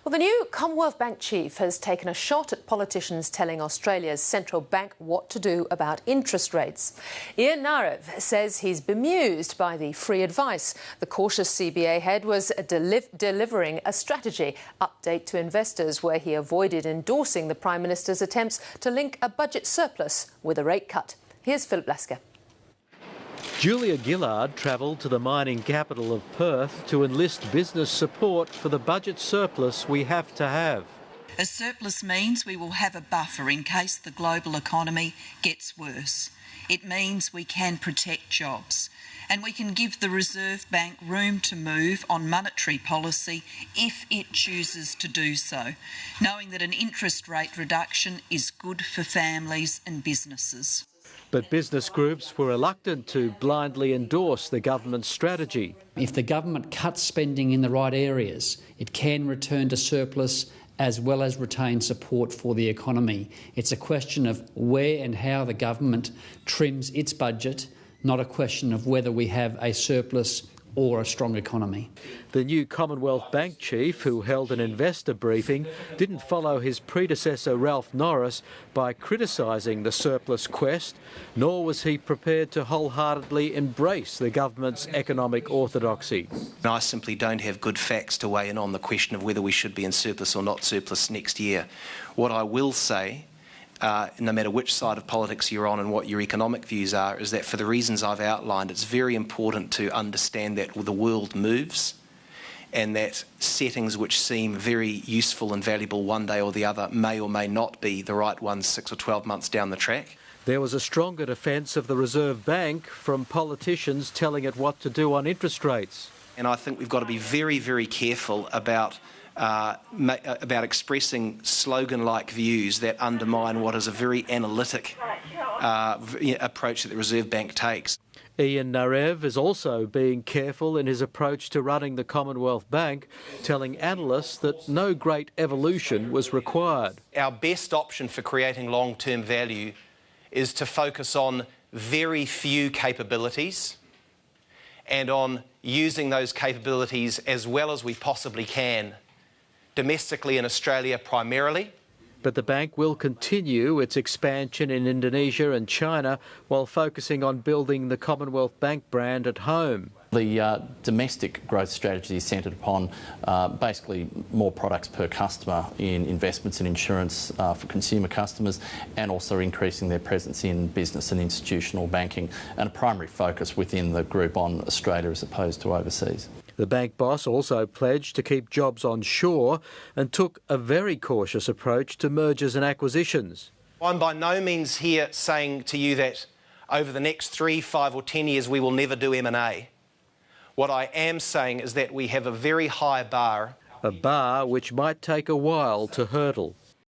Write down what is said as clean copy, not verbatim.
Well, the new Commonwealth Bank chief has taken a shot at politicians telling Australia's central bank what to do about interest rates. Ian Narev says he's bemused by the free advice. The cautious CBA head was delivering a strategy update to investors where he avoided endorsing the Prime Minister's attempts to link a budget surplus with a rate cut. Here's Philip Lasker. Julia Gillard travelled to the mining capital of Perth to enlist business support for the budget surplus we have to have. A surplus means we will have a buffer in case the global economy gets worse. It means we can protect jobs and we can give the Reserve Bank room to move on monetary policy if it chooses to do so, knowing that an interest rate reduction is good for families and businesses. But business groups were reluctant to blindly endorse the government's strategy. If the government cuts spending in the right areas, it can return to surplus as well as retain support for the economy. It's a question of where and how the government trims its budget, not a question of whether we have a surplus or a strong economy. The new Commonwealth Bank chief, who held an investor briefing, didn't follow his predecessor Ralph Norris by criticising the surplus quest, nor was he prepared to wholeheartedly embrace the government's economic orthodoxy. I simply don't have good facts to weigh in on the question of whether we should be in surplus or not surplus next year. What I will say, no matter which side of politics you're on and what your economic views are, is that for the reasons I've outlined, it's very important to understand that the world moves and that settings which seem very useful and valuable one day or the other may or may not be the right ones 6 or 12 months down the track. There was a stronger defence of the Reserve Bank from politicians telling it what to do on interest rates. And I think we've got to be very, very careful about expressing slogan-like views that undermine what is a very analytic approach that the Reserve Bank takes. Ian Narev is also being careful in his approach to running the Commonwealth Bank, telling analysts that no great evolution was required. Our best option for creating long-term value is to focus on very few capabilities and on using those capabilities as well as we possibly can, domestically in Australia primarily. But the bank will continue its expansion in Indonesia and China while focusing on building the Commonwealth Bank brand at home. The domestic growth strategy is centred upon basically more products per customer in investments and insurance for consumer customers, and also increasing their presence in business and institutional banking, and a primary focus within the group on Australia as opposed to overseas. The bank boss also pledged to keep jobs onshore and took a very cautious approach to mergers and acquisitions. I'm by no means here saying to you that over the next 3, 5 or 10 years we will never do M&A. What I am saying is that we have a very high bar. A bar which might take a while to hurdle.